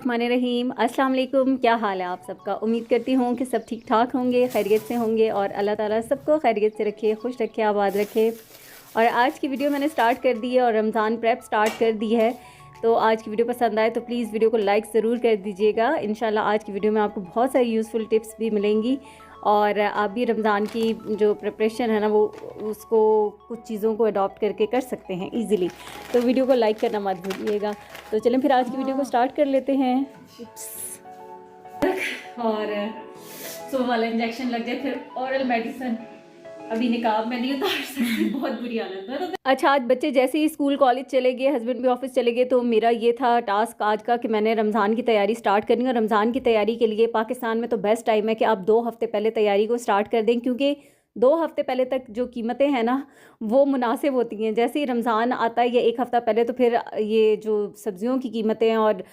रहीम अस्सलाम वालेकुम। क्या हाल है आप सबका? उम्मीद करती हूँ कि सब ठीक ठाक होंगे, खैरियत से होंगे और अल्लाह ताला सबको खैरियत से रखे, खुश रखे, आबाद रखे। और आज की वीडियो मैंने स्टार्ट कर दी है और रमज़ान प्रेप स्टार्ट कर दी है। तो आज की वीडियो पसंद आए तो प्लीज़ वीडियो को लाइक ज़रूर कर दीजिएगा। इंशाल्लाह आज की वीडियो में आपको बहुत सारी यूज़फुल टिप्स भी मिलेंगी और आप भी रमज़ान की जो प्रिपरेशन है ना वो उसको कुछ चीज़ों को अडॉप्ट करके कर सकते हैं इजीली। तो वीडियो को लाइक करना मत भूलिएगा। तो चलें फिर आज की वीडियो को स्टार्ट कर लेते हैं। और सुबह वाला इंजेक्शन लग जाए, फिर ऑरल मेडिसिन, अभी निकाब मैं नहीं उतार सकती, बहुत बुरी हालत है। अच्छा, आज बच्चे जैसे ही स्कूल कॉलेज चले गए, हस्बैंड भी ऑफिस चले गए, तो मेरा ये था टास्क आज का कि मैंने रमज़ान की तैयारी स्टार्ट करनी। और रमज़ान की तैयारी के लिए पाकिस्तान में तो बेस्ट टाइम है कि आप 2 हफ़्ते पहले तैयारी को स्टार्ट कर दें, क्योंकि 2 हफ़्ते पहले तक जो कीमतें हैं ना वो मुनासिब होती हैं। जैसे ही रमज़ान आता है या 1 हफ़्ता पहले, तो फिर ये जो सब्ज़ियों की कीमतें और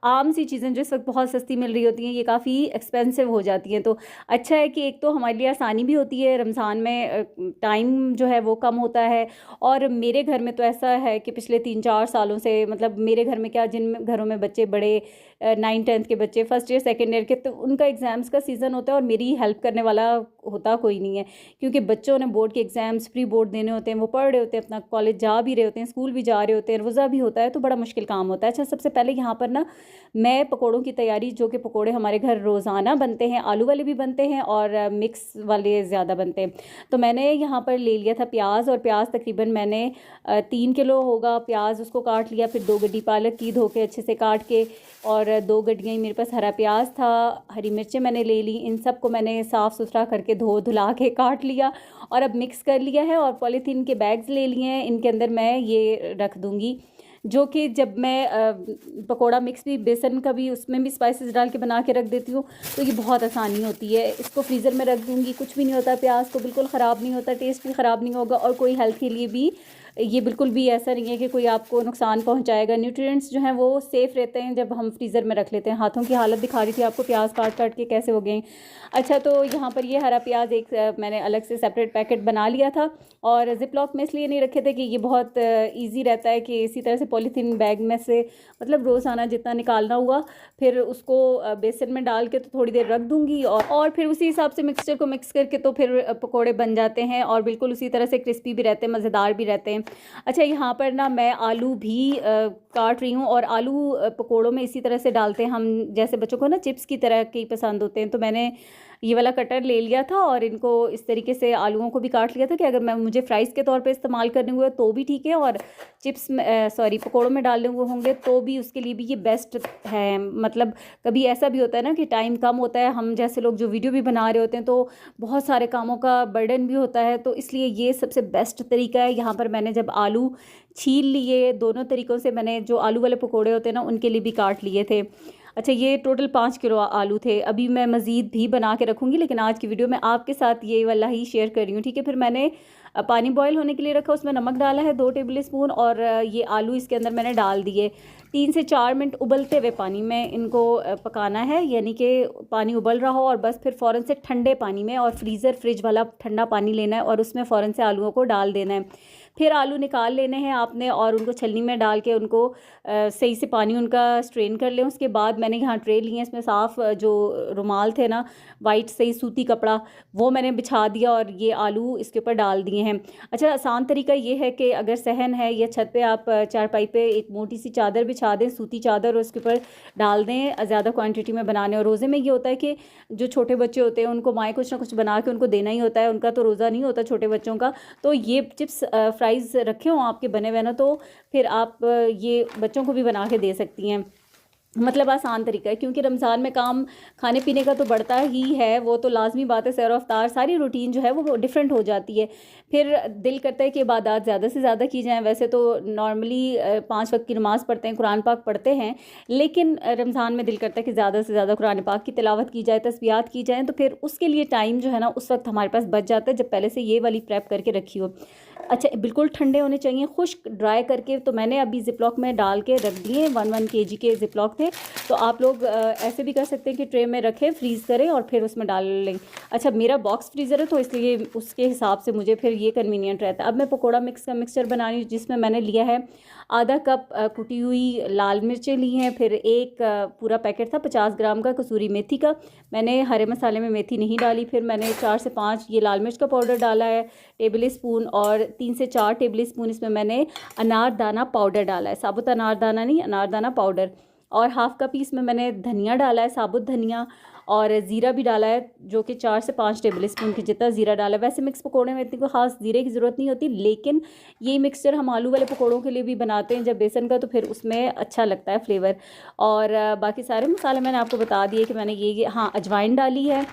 आम सी चीज़ें जो इस वक्त बहुत सस्ती मिल रही होती हैं, ये काफ़ी एक्सपेंसिव हो जाती हैं। तो अच्छा है कि एक तो हमारे लिए आसानी भी होती है, रमज़ान में टाइम जो है वो कम होता है। और मेरे घर में तो ऐसा है कि पिछले 3-4 सालों से, मतलब मेरे घर में क्या, जिन घरों में बच्चे बड़े 9th-10th के बच्चे, फर्स्ट ईयर सेकेंड ईयर के, तो उनका एग्ज़ाम्स का सीज़न होता है और मेरी हेल्प करने वाला होता कोई नहीं है, क्योंकि बच्चों ने बोर्ड के एग्ज़ाम्स, प्री बोर्ड देने होते हैं, वो पढ़ रहे होते हैं, अपना कॉलेज जा भी रहे होते हैं, स्कूल भी जा रहे होते हैं, रोज़ा भी होता है, तो बड़ा मुश्किल काम होता है। अच्छा, सबसे पहले यहाँ पर ना मैं पकोड़ों की तैयारी, जो कि पकोड़े हमारे घर रोज़ाना बनते हैं, आलू वाले भी बनते हैं और मिक्स वाले ज़्यादा बनते हैं। तो मैंने यहाँ पर ले लिया था प्याज, और प्याज तकरीबन मैंने 3 किलो होगा प्याज, उसको काट लिया। फिर 2 गड्डी पालक की धो के अच्छे से काट के, और 2 गड्डियाँ मेरे पास हरा प्याज था, हरी मिर्चें मैंने ले ली। इन सब को मैंने साफ़ सुथरा करके धो धुला के काट लिया और अब मिक्स कर लिया है। और पॉलीथीन के बैग्स ले लिए हैं, इनके अंदर मैं ये रख दूँगी, जो कि जब मैं पकोड़ा मिक्स भी, बेसन का भी, उसमें भी स्पाइसेस डाल के बना के रख देती हूँ, तो ये बहुत आसानी होती है। इसको फ्रीज़र में रख दूँगी, कुछ भी नहीं होता, प्याज को बिल्कुल ख़राब नहीं होता, टेस्ट भी ख़राब नहीं होगा, और कोई हेल्थ के लिए भी ये बिल्कुल भी ऐसा नहीं है कि कोई आपको नुकसान पहुंचाएगा। न्यूट्रिएंट्स जो हैं वो सेफ़ रहते हैं जब हम फ्रीज़र में रख लेते हैं। हाथों की हालत दिखा रही थी आपको, प्याज काट काट के कैसे हो गए। अच्छा, तो यहाँ पर ये हरा प्याज एक मैंने अलग से सेपरेट पैकेट बना लिया था, और ज़िप लॉक में इसलिए नहीं रखे थे कि ये बहुत ईजी रहता है कि इसी तरह से पॉलीथीन बैग में से, मतलब रोज़ाना जितना निकालना हुआ, फिर उसको बेसन में डाल के तो थोड़ी देर रख दूँगी, और फिर उसी हिसाब से मिक्सचर को मिक्स करके तो फिर पकौड़े बन जाते हैं, और बिल्कुल उसी तरह से क्रिस्पी भी रहते हैं, मज़ेदार भी रहते हैं। अच्छा, यहाँ पर ना मैं आलू भी काट रही हूँ, और आलू पकोड़ों में इसी तरह से डालते हैं हम, जैसे बच्चों को ना चिप्स की तरह के पसंद होते हैं। तो मैंने ये वाला कटर ले लिया था और इनको इस तरीके से आलूओं को भी काट लिया था कि अगर मुझे फ्राइज़ के तौर पे इस्तेमाल करने हुए तो भी ठीक है, और चिप्स में पकोड़ों में डालने हुए होंगे तो भी उसके लिए भी ये बेस्ट है। मतलब कभी ऐसा भी होता है ना कि टाइम कम होता है, हम जैसे लोग जो वीडियो भी बना रहे होते हैं तो बहुत सारे कामों का बर्डन भी होता है, तो इसलिए ये सबसे बेस्ट तरीका है। यहाँ पर मैंने जब आलू छील लिए, दोनों तरीक़ों से मैंने, जो आलू वाले पकोड़े होते हैं ना उनके लिए भी काट लिए थे। अच्छा, ये टोटल 5 किलो आलू थे। अभी मैं मज़ीद भी बना के रखूँगी, लेकिन आज की वीडियो में आपके साथ ये वाला ही शेयर कर रही हूँ, ठीक है। फिर मैंने पानी बॉयल होने के लिए रखा, उसमें नमक डाला है 2 टेबल स्पून, और ये आलू इसके अंदर मैंने डाल दिए। 3 से 4 मिनट उबलते हुए पानी में इनको पकाना है, यानी कि पानी उबल रहा हो, और बस फिर फ़ौरन से ठंडे पानी में, और फ्रिज वाला ठंडा पानी लेना है, और उसमें फ़ौरन से आलूओं को डाल देना है। फिर आलू निकाल लेने हैं आपने, और उनको छलनी में डाल के उनको सही से पानी उनका स्ट्रेन कर लें। उसके बाद मैंने यहाँ ट्रे लिए हैं, इसमें साफ़ जो रुमाल थे ना, वाइट सही सूती कपड़ा, वो मैंने बिछा दिया और ये आलू इसके ऊपर डाल दिए हैं। अच्छा, आसान तरीका ये है कि अगर सहन है या छत पे आप चारपाई पे एक मोटी सी चादर बिछा दें, सूती चादर, और उसके ऊपर डाल दें ज़्यादा क्वांटिटी में बनाने। और रोज़े में ये होता है कि जो छोटे बच्चे होते हैं उनको माएँ कुछ ना कुछ बना के उनको देना ही होता है, उनका तो रोज़ा नहीं होता छोटे बच्चों का। तो ये चिप्स फ्राइज़ रखे हों आपके बने हुए ना, तो फिर आप ये बच्चों को भी बना के दे सकती हैं। मतलब आसान तरीका है, क्योंकि रमज़ान में काम खाने पीने का तो बढ़ता ही है, वो तो लाजमी बात है। सहर अफ्तार सारी रूटीन जो है वो डिफरेंट हो जाती है। फिर दिल करता है कि इबादत ज़्यादा से ज़्यादा की जाएँ। वैसे तो नॉर्मली 5 वक्त की नमाज़ पढ़ते हैं, कुरान पाक पढ़ते हैं, लेकिन रमज़ान में दिल करता है कि ज़्यादा से ज़्यादा कुरान पाक की तिलावत की जाए, तस्बीहात की जाएँ, तो फिर उसके लिए टाइम जो है ना उस वक्त हमारे पास बच जाता है, जब पहले से ये वाली प्रेप करके रखी हो। अच्छा बिल्कुल ठंडे होने चाहिए, खुश्क ड्राई करके। तो मैंने अभी ज़िप-लॉक में डाल के रख दिए, 1 kg के ज़िप-लॉक थे। तो आप लोग ऐसे भी कर सकते हैं कि ट्रे में रखें, फ्रीज़ करें और फिर उसमें डाल लें। अच्छा मेरा बॉक्स फ्रीज़र है तो इसलिए उसके हिसाब से मुझे फिर ये कन्वीनियंट रहता है। अब मैं पकौड़ा मिक्स का मिक्सचर बना रही हूँ, जिसमें मैंने लिया है आधा कप कुटी हुई लाल मिर्चें ली हैं, फिर एक पूरा पैकेट था 50 ग्राम का कसूरी मेथी का। मैंने हरे मसाले में मेथी नहीं डाली। फिर मैंने 4 से 5 ये लाल मिर्च का पाउडर डाला है टेबल स्पून, और 3 से 4 टेबल स्पून इसमें मैंने अनारदाना पाउडर डाला है, साबुत अनारदाना नहीं, अनारदाना पाउडर। और हाफ़ कप इसमें मैंने धनिया डाला है, साबुत धनिया, और ज़ीरा भी डाला है, जो कि 4 से 5 टेबल स्पून के जितना ज़ीरा डाला है। वैसे मिक्स पकोड़े में इतनी कोई ख़ास ज़ीरे की ज़रूरत नहीं होती, लेकिन ये मिक्सचर हम आलू वाले पकोड़ों के लिए भी बनाते हैं जब बेसन का, तो फिर उसमें अच्छा लगता है फ्लेवर। और बाकी सारे मसाले मैंने आपको बता दिए कि मैंने ये हाँ अजवाइन डाली है,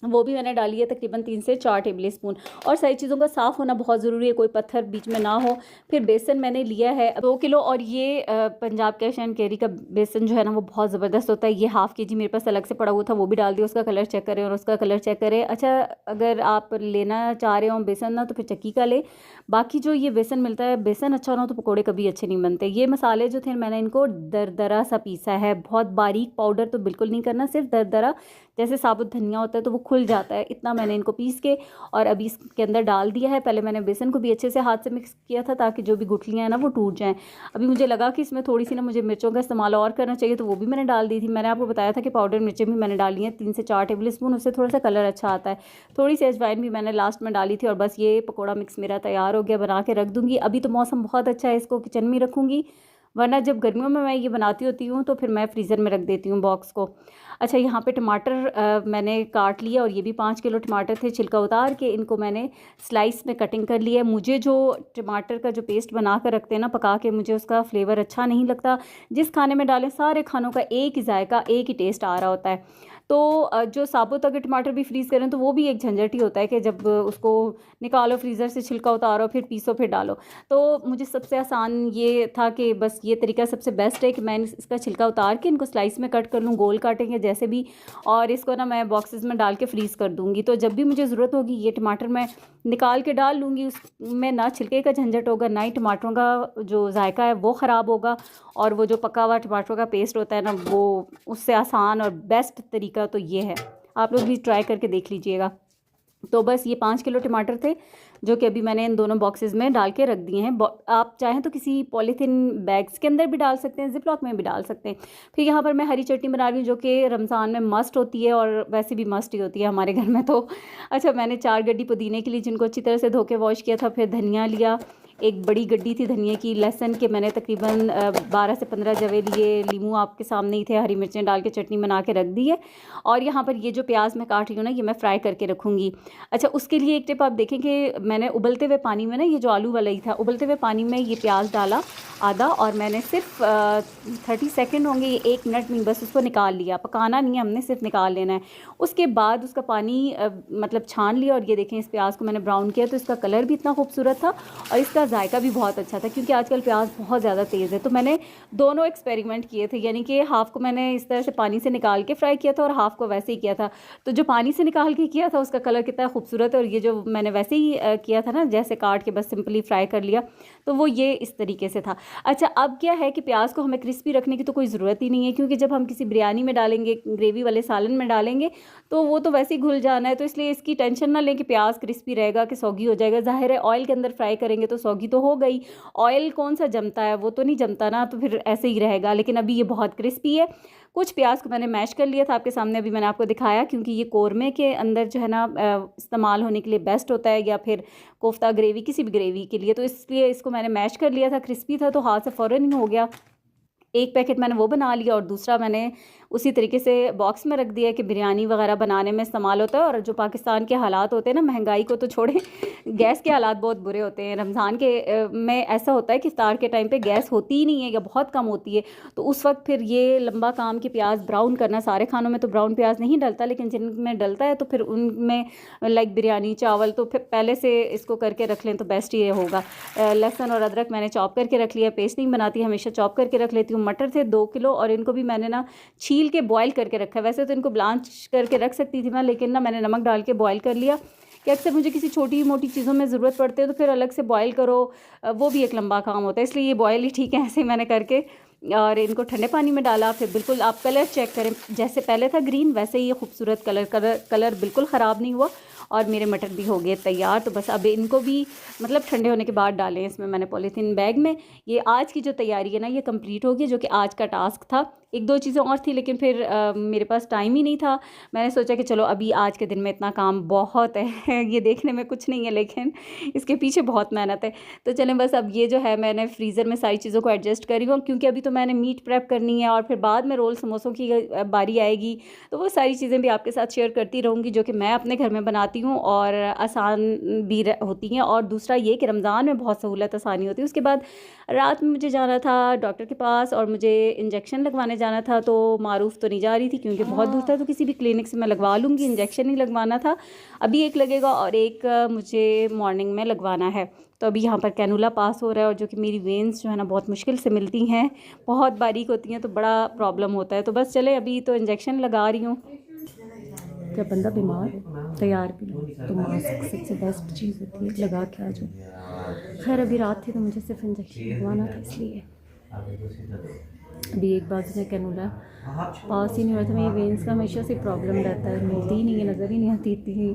वो भी मैंने डाली है तकरीबन 3 से 4 टेबल स्पून। और सारी चीज़ों का साफ़ होना बहुत ज़रूरी है, कोई पत्थर बीच में ना हो। फिर बेसन मैंने लिया है 2 किलो, और ये पंजाब कैश एंड कैरी का बेसन जो है ना वो बहुत ज़बरदस्त होता है। ये हाफ़ kg मेरे पास अलग से पड़ा हुआ था, वो भी डाल दिया। उसका कलर चेक करें और उसका कलर चेक करें। अच्छा अगर आप लेना चाह रहे हो बेसन ना, तो फिर चक्की का ले। बाकी जो ये बेसन मिलता है, बेसन अच्छा ना हो तो पकौड़े कभी अच्छे नहीं बनते। ये मसाले जो थे मैंने इनको दरदरा सा पीसा है, बहुत बारीक पाउडर तो बिल्कुल नहीं करना, सिर्फ दरदरा, जैसे साबुत धनिया होता है तो वो खुल जाता है, इतना मैंने इनको पीस के और अभी इसके अंदर डाल दिया है। पहले मैंने बेसन को भी अच्छे से हाथ से मिक्स किया था ताकि जो भी गुठलियाँ हैं ना वो टूट जाएं। अभी मुझे लगा कि इसमें थोड़ी सी ना मुझे मिर्चों का इस्तेमाल और करना चाहिए, तो वो भी मैंने डाल दी थी। मैंने आपको बताया था कि पाउडर मिर्चें भी मैंने डाली हैं 3 से 4 टेबल स्पून, उससे थोड़ा सा कलर अच्छा आता है। थोड़ी सी अजवाइन भी मैंने लास्ट में डाली थी। और बस ये पकौड़ा मिक्स मेरा तैयार हो गया, बना के रख दूँगी। अभी तो मौसम बहुत अच्छा है, इसको किचन में रखूँगी, वरना जब गर्मियों में मैं ये बनाती होती हूँ तो फिर मैं फ्रीज़र में रख देती हूँ बॉक्स को। अच्छा यहाँ पे टमाटर मैंने काट लिया, और ये भी 5 किलो टमाटर थे, छिलका उतार के इनको मैंने स्लाइस में कटिंग कर लिया। मुझे जो टमाटर का जो पेस्ट बना कर रखते हैं ना पका के, मुझे उसका फ्लेवर अच्छा नहीं लगता। जिस खाने में डालें सारे खानों का एक ही जायका, एक ही टेस्ट आ रहा होता है। तो जो साबुत अगर टमाटर भी फ्रीज़ करें तो वो भी एक झंझट ही होता है कि जब उसको निकालो फ्रीज़र से, छिलका उतारो, फिर पीसो, फिर डालो। तो मुझे सबसे आसान ये था कि बस ये तरीका सबसे बेस्ट है कि मैं इसका छिलका उतार के इनको स्लाइस में कट कर लूँ, गोल काटेंगे जैसे भी, और इसको ना मैं बॉक्सेस में डाल के फ्रीज़ कर दूँगी। तो जब भी मुझे ज़रूरत होगी ये टमाटर मैं निकाल के डाल लूँगी, उसमें ना छिलके का झंझट होगा, ना ही टमाटरों का जो जायका है वो ख़राब होगा, और वो जो पका हुआ टमाटरों का पेस्ट होता है ना, वो उससे आसान और बेस्ट तरीका तो ये है। आप लोग भी ट्राई करके देख लीजिएगा। तो बस ये 5 किलो टमाटर थे जो कि अभी मैंने इन दोनों बॉक्सेस में डाल के रख दिए हैं। आप चाहें तो किसी पॉलीथीन बैग्स के अंदर भी डाल सकते हैं, ज़िप-लॉक में भी डाल सकते हैं। फिर यहाँ पर मैं हरी चटनी बना रही हूँ जो कि रमज़ान में मस्ट होती है, और वैसे भी मस्ट ही होती है हमारे घर में। तो अच्छा मैंने 4 गड्डी पुदीने के लिए, जिनको अच्छी तरह से धो के वॉश किया था। फिर धनिया लिया, एक बड़ी गड्डी थी धनिया की। लहसुन के मैंने तकरीबन 12 से 15 जवे लिए। लीमू आपके सामने ही थे, हरी मिर्चें डाल के चटनी बना के रख दी है। और यहाँ पर ये जो प्याज मैं काट रही हूँ ना, ये मैं फ्राई करके रखूँगी। अच्छा उसके लिए एक टिप आप देखें कि मैंने उबलते हुए पानी में ना, ये जो आलू वाला ही था, उबलते हुए पानी में ये प्याज डाला आधा, और मैंने सिर्फ 30 सेकेंड होंगे, ये 1 मिनट में बस उसको निकाल लिया। पकाना नहीं है हमने, सिर्फ निकाल लेना है। उसके बाद उसका पानी मतलब छान लिया, और ये देखें इस प्याज को मैंने ब्राउन किया, तो इसका कलर भी इतना खूबसूरत था और इसका जायका भी बहुत अच्छा था, क्योंकि आजकल प्याज बहुत ज़्यादा तेज़ है। तो मैंने दोनों एक्सपेरिमेंट किए थे, यानी कि हाफ़ को मैंने इस तरह से पानी से निकाल के फ्राई किया था और हाफ़ को वैसे ही किया था। तो जो पानी से निकाल के किया था उसका कलर कितना खूबसूरत है, और ये जो मैंने वैसे ही किया था ना, जैसे काट के बस सिंपली फ्राई कर लिया, तो वो ये इस तरीके से था। अच्छा अब क्या है कि प्याज को हमें क्रिस्पी रखने की तो कोई ज़रूरत ही नहीं है, क्योंकि जब हम किसी बिरयानी में डालेंगे, ग्रेवी वाले सालन में डालेंगे, तो वो तो वैसे ही घुल जाना है। तो इसलिए इसकी टेंशन ना लें कि प्याज क्रिस्पी रहेगा कि सौगी हो जाएगा। ज़ाहिर है ऑयल के अंदर फ्राई करेंगे तो सौगी तो हो गई, ऑयल कौन सा जमता है, वो तो नहीं जमता ना, तो फिर ऐसे ही रहेगा। लेकिन अभी ये बहुत क्रिस्पी है। कुछ प्याज को मैंने मैश कर लिया था आपके सामने, अभी मैंने आपको दिखाया, क्योंकि ये कौरमे के अंदर जो है ना इस्तेमाल होने के लिए बेस्ट होता है, या फिर कोफ्ता ग्रेवी, किसी भी ग्रेवी के लिए। तो इसलिए इसको मैंने मैश कर लिया था, क्रिस्पी था तो हाथ से फ़ौरन ही हो गया। एक पैकेट मैंने वो बना लिया, और दूसरा मैंने उसी तरीके से बॉक्स में रख दिया कि बिरयानी वगैरह बनाने में इस्तेमाल होता है। और जो पाकिस्तान के हालात होते हैं ना, महंगाई को तो छोड़ें, गैस के हालात बहुत बुरे होते हैं। रमज़ान के में ऐसा होता है कि इफ्तार के टाइम पे गैस होती ही नहीं है या बहुत कम होती है। तो उस वक्त फिर ये लंबा काम कि प्याज ब्राउन करना, सारे खानों में तो ब्राउन प्याज नहीं डलता, लेकिन जिनमें डलता है तो फिर उनमें लाइक बिरयानी, चावल, तो फिर पहले से इसको करके रख लें तो बेस्ट ये होगा। लहसुन और अदरक मैंने चॉप करके रख लिया, पेस्ट नहीं बनाती, हमेशा चॉप करके रख लेती हूँ। मटर थे 2 किलो, और इनको भी मैंने ना छील के बॉयल करके रखा है। वैसे तो इनको ब्लांच करके रख सकती थी मैं, लेकिन ना मैंने नमक डाल के बॉयल कर लिया। कि अक्सर मुझे किसी छोटी मोटी चीज़ों में ज़रूरत पड़ती है तो फिर अलग से बॉयल करो, वो भी एक लंबा काम होता है, इसलिए ये बॉयल ही ठीक है। ऐसे ही मैंने करके और इनको ठंडे पानी में डाला। फिर बिल्कुल आप कलर चेक करें, जैसे पहले था ग्रीन वैसे ही ये खूबसूरत कलर बिल्कुल ख़राब नहीं हुआ और मेरे मटर भी हो गए तैयार। तो बस अब इनको भी मतलब ठंडे होने के बाद डालें इसमें मैंने पॉलीथीन बैग में। ये आज की जो तैयारी है ना ये कंप्लीट हो गई, जो कि आज का टास्क था। एक दो चीज़ें और थी लेकिन फिर मेरे पास टाइम ही नहीं था। मैंने सोचा कि चलो अभी आज के दिन में इतना काम बहुत है ये देखने में कुछ नहीं है लेकिन इसके पीछे बहुत मेहनत है। तो चलें बस अब ये जो है मैंने फ्रीज़र में सारी चीज़ों को एडजस्ट करी हूँ, क्योंकि अभी तो मैंने मीट प्रेप करनी है और फिर बाद में रोल समोसों की बारी आएगी। तो वो सारी चीज़ें भी आपके साथ शेयर करती रहूँगी जो कि मैं अपने घर में बनाती हूँ और आसान भी होती हैं। और दूसरा ये कि रमज़ान में बहुत सहूलत आसानी होती है। उसके बाद रात में मुझे जाना था डॉक्टर के पास और मुझे इंजेक्शन लगवाने जाना था। तो मारूफ़ तो नहीं जा रही थी क्योंकि बहुत दूर था, तो किसी भी क्लिनिक से मैं लगवा लूँगी। इंजेक्शन ही लगवाना था, अभी एक लगेगा और एक मुझे मॉर्निंग में लगवाना है। तो अभी यहाँ पर कैनुला पास हो रहा है और जो कि मेरी वेंस जो है ना बहुत मुश्किल से मिलती हैं, बहुत बारीक होती हैं, तो बड़ा प्रॉब्लम होता है। तो बस चले अभी तो इंजेक्शन लगा रही हूँ। जब बंदा बीमार हो तैयार भी हो तो मास्क सबसे बेस्ट चीज़ होती है, लगा के आ जाओ। खैर अभी रात थी तो मुझे सिर्फ इंजेक्शन लगवाना था, इसलिए अभी एक बार में कैनुला पास ही नहीं हो रहा था। मेरी वेंस का हमेशा से प्रॉब्लम रहता है, मिलती ही नहीं है, नज़र ही नहीं आती इतनी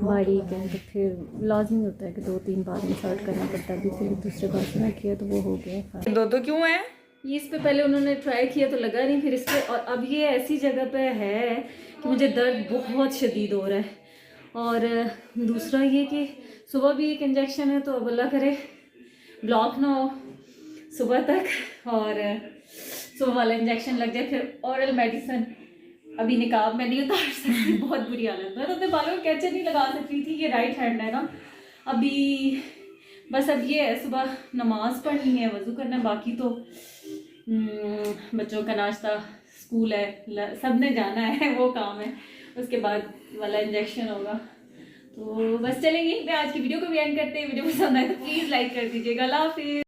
बारीक है। तो फिर लाजमी होता है कि 2-3 बार इंसर्ट करना पड़ता है। अभी फिर दूसरे बार से मैं किया तो वो हो गया। दो क्यों है ये इस पे पहले उन्होंने ट्राई किया तो लगा नहीं, फिर इस पे और अब ये ऐसी जगह पे है कि मुझे दर्द बहुत शदीद हो रहा है। और दूसरा ये कि सुबह भी एक इंजेक्शन है, तो अब अल्लाह करे ब्लॉक ना हो सुबह तक और सुबह वाला इंजेक्शन लग जाए। फिर ऑरल मेडिसिन, अभी निकाब मैं नहीं उतार सकती, बहुत बुरी हालत। मैं तो अपने बालों में कैचर नहीं लगा सकती थी, ये राइट हैंड है ना। अभी बस अब ये है सुबह नमाज़ पढ़नी है, वज़ू करना है, बाकी तो बच्चों का नाश्ता, स्कूल है, सब ने जाना है, वो काम है। उसके बाद वाला इंजेक्शन होगा। तो बस चलेंगे, मैं आज की वीडियो को भी एंड करते हैं। वीडियो पसंद आए तो प्लीज़ लाइक कर दीजिएगा। अल्लाह हाफिज़।